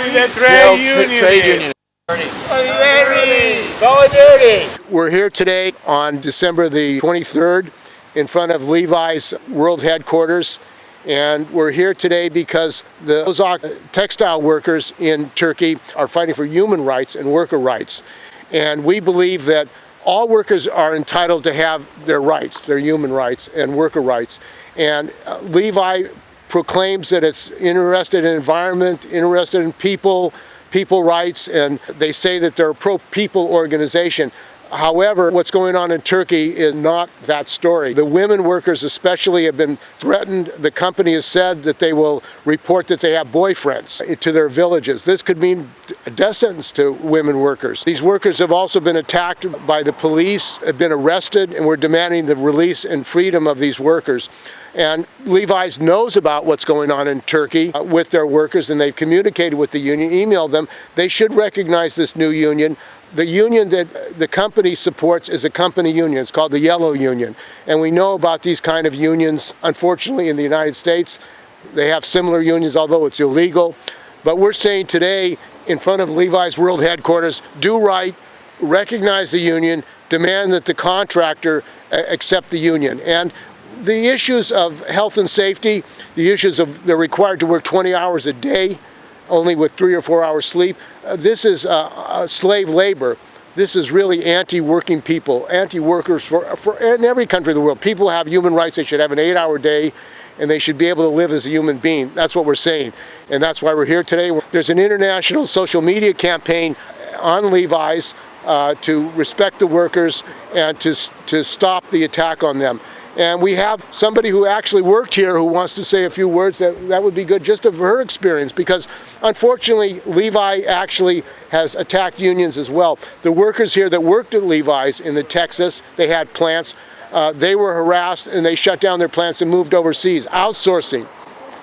Free the trade union. Solidarity! We're here today on December the 23rd in front of Levi's World Headquarters. And we're here today because the Özak textile workers in Turkey are fighting for human rights and worker rights. And we believe that all workers are entitled to have their rights, their human rights and worker rights. And Levi proclaims that it's interested in environment, interested in people rights, and they say that they're a pro-people organization. However, what's going on in Turkey is not that story. The women workers especially have been threatened. The company has said that they will report that they have boyfriends to their villages. This could mean a death sentence to women workers. These workers have also been attacked by the police, have been arrested, and we're demanding the release and freedom of these workers. And Levi's knows about what's going on in Turkey with their workers, and they've communicated with the union, emailed them. They should recognize this new union. The union that the company supports is a company union. It's called the Yellow Union. And we know about these kind of unions, unfortunately, in the United States. They have similar unions, although it's illegal. But we're saying today, in front of Levi's World Headquarters, do right, recognize the union, demand that the contractor accept the union. And the issues of health and safety, the issues of they're required to work 20 hours a day, only with 3 or 4 hours sleep. This is slave labor. This is really anti-working people, anti-workers in every country of the world. People have human rights. They should have an 8-hour day, and they should be able to live as a human being. That's what we're saying, and that's why we're here today. There's an international social media campaign on Levi's to respect the workers and to stop the attack on them. And we have somebody who actually worked here who wants to say a few words. That would be good just of her experience, because unfortunately Levi actually has attacked unions as well. The workers here that worked at Levi's in the Texas, they had plants, they were harassed and they shut down their plants and moved overseas, outsourcing.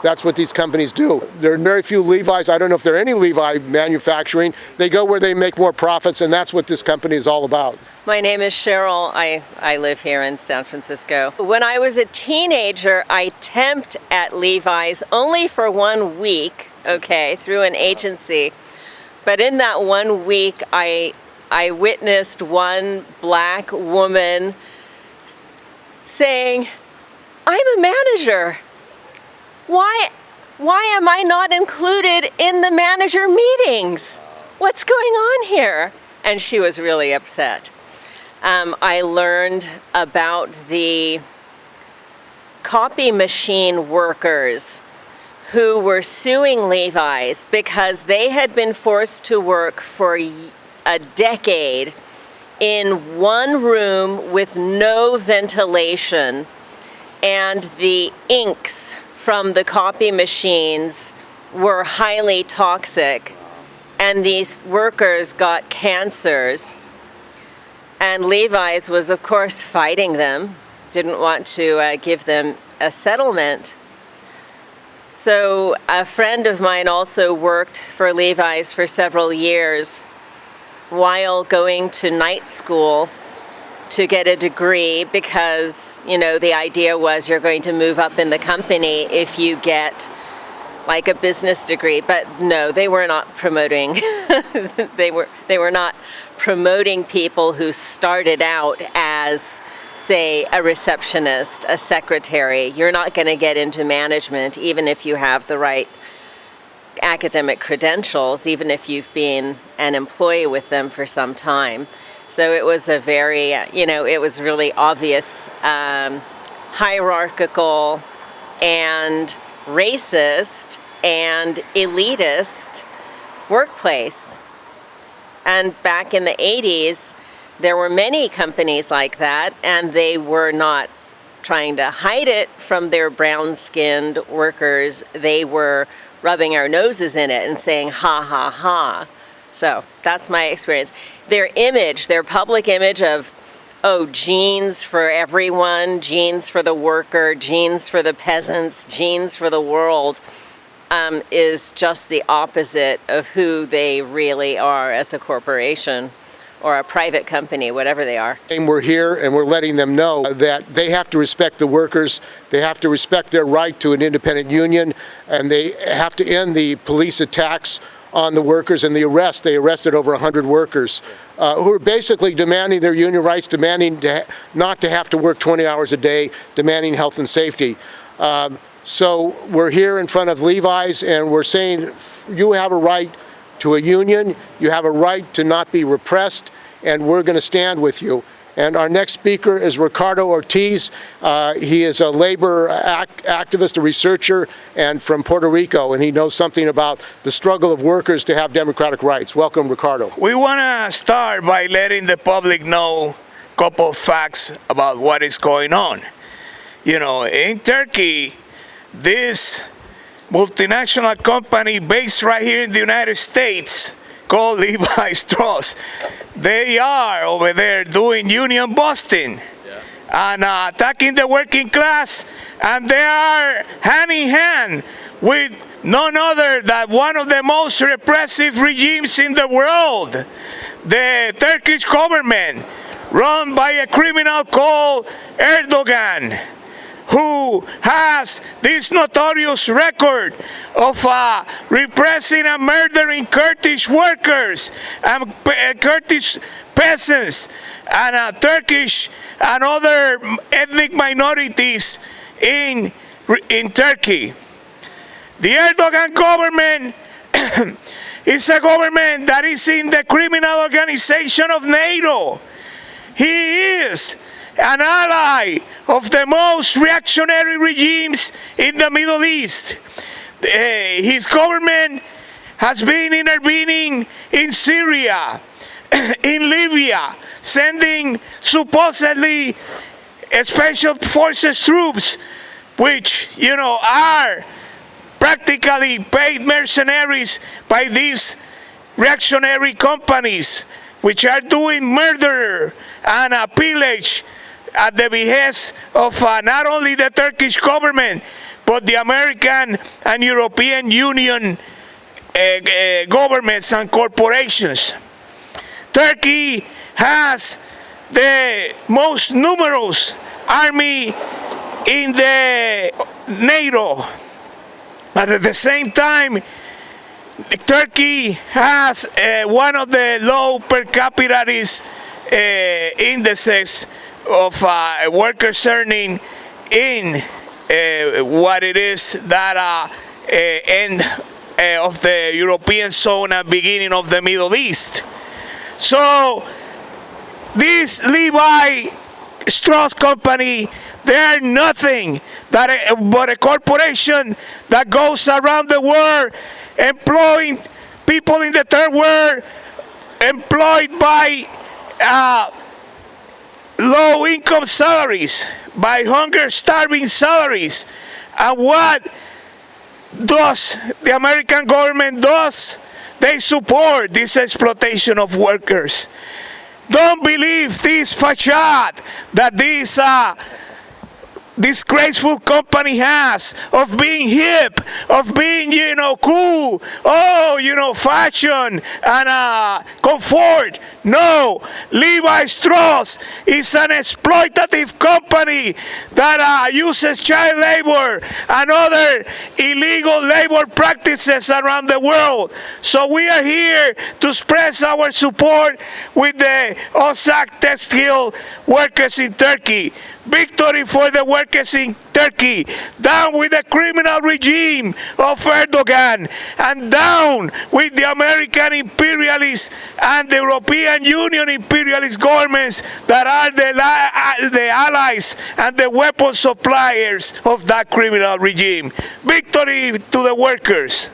That's what these companies do. There are very few Levi's. I don't know if there are any Levi manufacturing. They go where they make more profits, and that's what this company is all about. My name is Cheryl. I live here in San Francisco. When I was a teenager, I temped at Levi's only for 1 week, okay, through an agency. But in that 1 week, I witnessed one black woman saying, "I'm a manager. Why am I not included in the manager meetings? What's going on here?" And she was really upset. I learned about the copy machine workers who were suing Levi's because they had been forced to work for a decade in one room with no ventilation, and the inks from the copy machines were highly toxic, and these workers got cancers. And Levi's was, of course, fighting them, didn't want to give them a settlement. So a friend of mine also worked for Levi's for several years while going to night school to get a degree, because, you know, the idea was you're going to move up in the company if you get like a business degree. But no, they were not promoting they were not promoting people who started out as, say, a receptionist, a secretary. You're not going to get into management even if you have the right academic credentials, even if you've been an employee with them for some time. So it was a very, it was really obvious, hierarchical and racist and elitist workplace. And back in the 80s, there were many companies like that, and they were not trying to hide it from their brown-skinned workers. They were rubbing our noses in it and saying, ha, ha, ha. So that's my experience. Their image, their public image of, oh, jeans for everyone, jeans for the worker, jeans for the peasants, jeans for the world, is just the opposite of who they really are as a corporation or a private company, whatever they are. And we're here and we're letting them know that they have to respect the workers, they have to respect their right to an independent union, and they have to end the police attacks on the workers and the arrest. They arrested over 100 workers who are basically demanding their union rights, demanding not to have to work 20 hours a day, demanding health and safety. So we're here in front of Levi's and we're saying you have a right to a union, you have a right to not be repressed, and we're going to stand with you. And our next speaker is Ricardo Ortiz. He is a labor activist, a researcher, and from Puerto Rico, and he knows something about the struggle of workers to have democratic rights. Welcome, Ricardo. We want to start by letting the public know a couple of facts about what is going on. You know, in Turkey, this multinational company based right here in the United States called Levi Strauss, they are over there doing union busting and attacking the working class, and they are hand in hand with none other than one of the most repressive regimes in the world, the Turkish government, run by a criminal called Erdogan, who has this notorious record of repressing and murdering Kurdish workers and Kurdish peasants and Turkish and other ethnic minorities in Turkey. The Erdogan government is a government that is in the criminal organization of NATO. He is an ally of the most reactionary regimes in the Middle East. His government has been intervening in Syria, in Libya, sending supposedly special forces troops, which, you know, are practically paid mercenaries by these reactionary companies, which are doing murder and pillage at the behest of not only the Turkish government, but the American and European Union governments and corporations. Turkey has the most numerous army in the NATO. But at the same time, Turkey has one of the low per capita indices of workers earning in what it is that end of the European zone and beginning of the Middle East. So this Levi Strauss company, they are nothing but a corporation that goes around the world employing people in the third world, employed by low-income salaries, by hunger-starving salaries. And what does the American government does? They support this exploitation of workers. Don't believe this facade that this disgraceful company has of being hip, of being, you know, cool, oh, you know, fashion and comfort. No, Levi Strauss is an exploitative company that uses child labor and other illegal labor practices around the world. So we are here to express our support with the Özak Textile workers in Turkey. Victory for the workers in Turkey. Down with the criminal regime of Erdogan, and down with the American imperialist and the European Union imperialist governments that are the allies and the weapon suppliers of that criminal regime. Victory to the workers.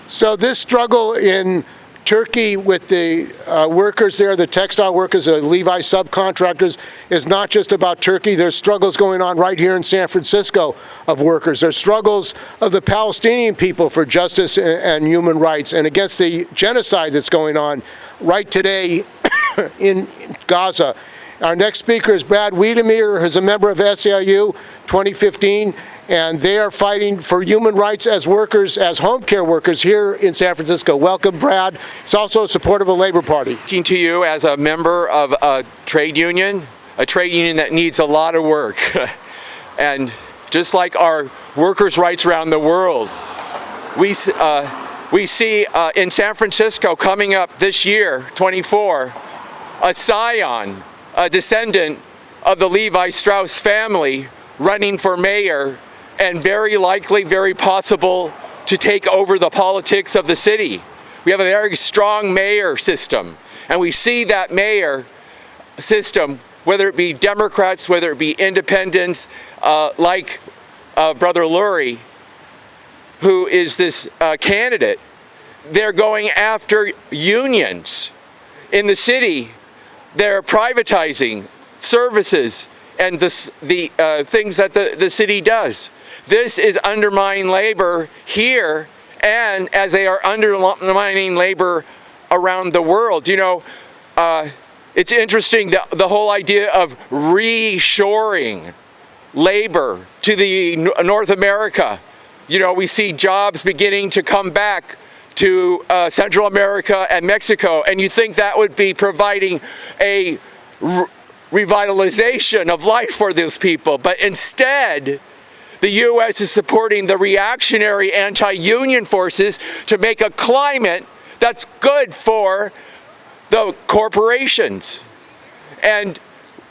So this struggle in Turkey with the workers there, the textile workers, the Levi subcontractors, is not just about Turkey. There's struggles going on right here in San Francisco of workers. There's struggles of the Palestinian people for justice and human rights and against the genocide that's going on right today in Gaza. Our next speaker is Brad Wiedemeyer, who's a member of SAIU 2015, and they are fighting for human rights as workers, as home care workers here in San Francisco. Welcome, Brad. He's also a supporter of the Labor Party. Speaking to you as a member of a trade union that needs a lot of work. And just like our workers' rights around the world, We see in San Francisco coming up this year, 24, a scion, a descendant of the Levi Strauss family running for mayor, and very likely, very possible to take over the politics of the city. We have a very strong mayor system, and we see that mayor system, whether it be Democrats, whether it be independents, like Brother Lurie, who is this candidate, they're going after unions in the city. They're privatizing services and the things that the city does. This is undermining labor here, and as they are undermining labor around the world. You know, it's interesting that the whole idea of reshoring labor to the North America. You know, we see jobs beginning to come back to Central America and Mexico, and you think that would be providing a revitalization of life for those people. But instead, the U.S. is supporting the reactionary anti-union forces to make a climate that's good for the corporations. And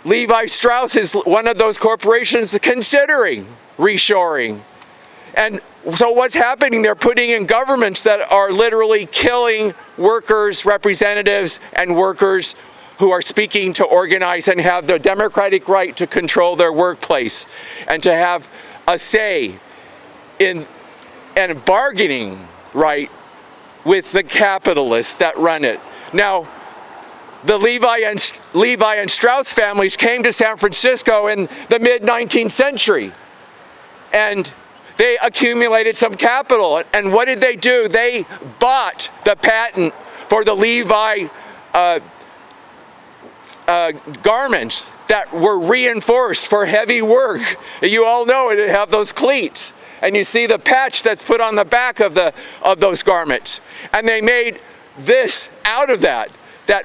Levi Strauss is one of those corporations considering reshoring. And so what's happening? They're putting in governments that are literally killing workers, representatives, and workers who are speaking to organize and have the democratic right to control their workplace and to have a say in and bargaining right with the capitalists that run it. Now, the Levi and Strauss families came to San Francisco in the mid-19th century, and they accumulated some capital. And what did they do? They bought the patent for the Levi garments that were reinforced for heavy work. You all know it, they have those cleats. And you see the patch that's put on the back of those garments. And they made this out of that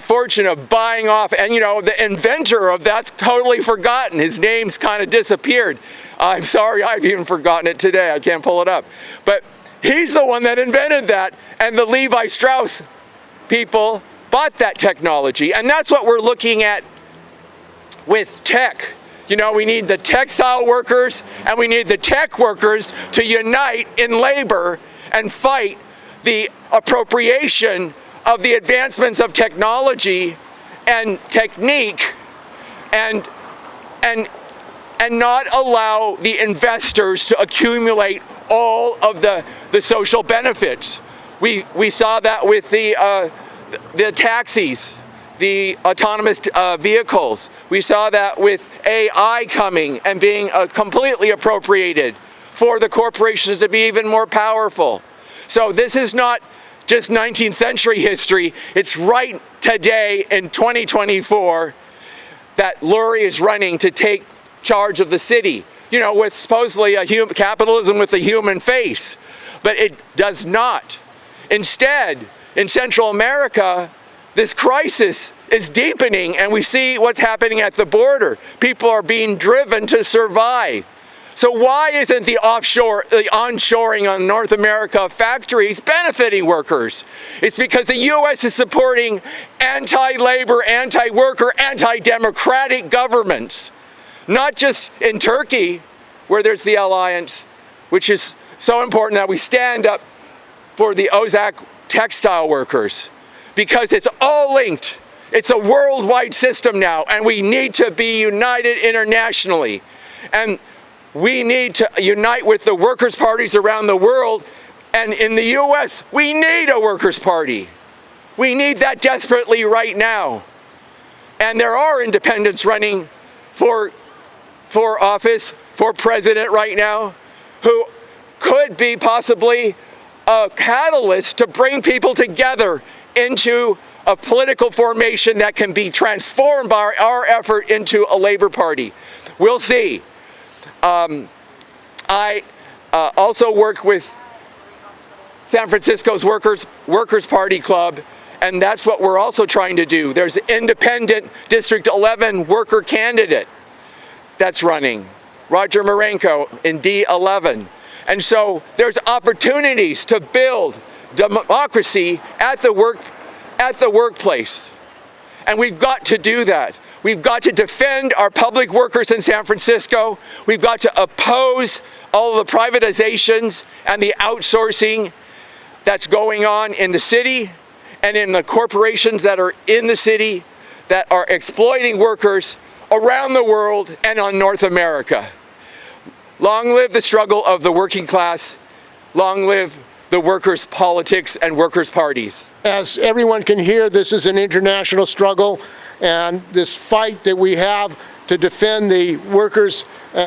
fortune of buying off. And you know, the inventor of that's totally forgotten. His name's kind of disappeared. I'm sorry, I've even forgotten it today. I can't pull it up. But he's the one that invented that. And the Levi Strauss people bought that technology. And that's what we're looking at with tech. You know, we need the textile workers and we need the tech workers to unite in labor and fight the appropriation of the advancements of technology and technique, and not allow the investors to accumulate all of the social benefits. We saw that with the taxis, the autonomous vehicles. We saw that with AI coming and being completely appropriated for the corporations to be even more powerful. So this is not just 19th century history. It's right today in 2024 that Lurie is running to take charge of the city. You know, with supposedly capitalism with a human face. But it does not. Instead, in Central America, this crisis is deepening, and we see what's happening at the border. People are being driven to survive. So why isn't the onshoring on North America factories benefiting workers? It's because the U.S. is supporting anti-labor, anti-worker, anti-democratic governments. Not just in Turkey, where there's the alliance, which is so important that we stand up for the Özak Textile workers, because it's all linked. It's a worldwide system now, and we need to be united internationally. And we need to unite with the workers' parties around the world. And in the U.S., we need a workers' party. We need that desperately right now. And there are independents running for office, for president right now, who could be possibly a catalyst to bring people together into a political formation that can be transformed by our effort into a labor party. We'll see. I also work with San Francisco's Workers' Party Club, and that's what we're also trying to do. There's an independent District 11 worker candidate that's running, Roger Marenko in D11. And so there's opportunities to build democracy at the workplace. And we've got to do that. We've got to defend our public workers in San Francisco. We've got to oppose all of the privatizations and the outsourcing that's going on in the city and in the corporations that are in the city that are exploiting workers around the world and on North America. Long live the struggle of the working class. Long live the workers' politics and workers' parties. As everyone can hear, this is an international struggle, and this fight that we have to defend the workers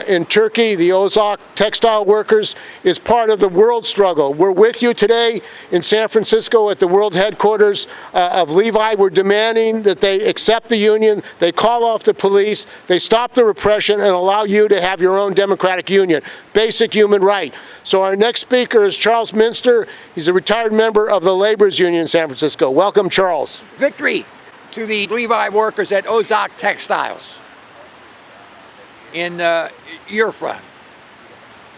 in Turkey, the Özak textile workers, is part of the world struggle. We're with you today in San Francisco at the world headquarters of Levi. We're demanding that they accept the union, they call off the police, they stop the repression and allow you to have your own democratic union. Basic human right. So our next speaker is Charles Minster. He's a retired member of the Laborers Union in San Francisco. Welcome, Charles. Victory to the Levi workers at Özak Textiles in Urfa.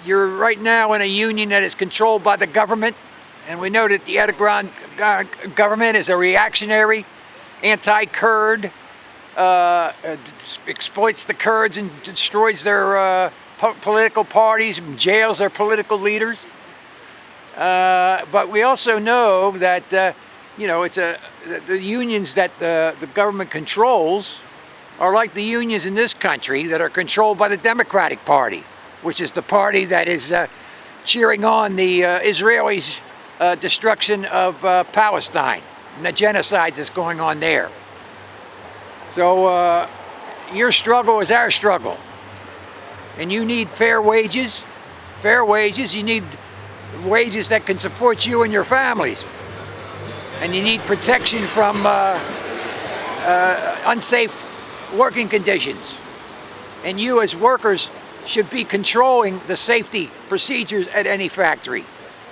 You're right now in a union that is controlled by the government, and we know that the Erdogan government is a reactionary, anti-Kurd, exploits the Kurds and destroys their political parties, jails their political leaders. But we also know that the unions that the government controls are like the unions in this country that are controlled by the Democratic Party, which is the party that is cheering on the Israelis' destruction of Palestine and the genocide that's going on there. So your struggle is our struggle. And you need fair wages. Fair wages. You need wages that can support you and your families. And you need protection from unsafe working conditions. And you as workers should be controlling the safety procedures at any factory,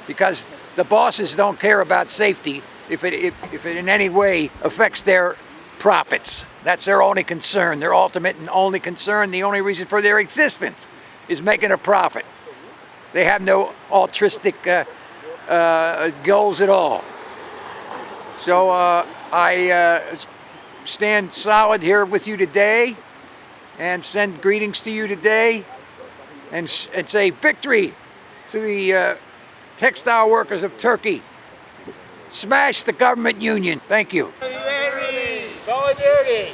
because the bosses don't care about safety if it in any way affects their profits. That's their only concern, their ultimate and only concern. The only reason for their existence is making a profit. They have no altruistic goals at all. So I stand solid here with you today and send greetings to you today and say victory to the textile workers of Turkey. Smash the government union. Thank you. Solidarity! Solidarity!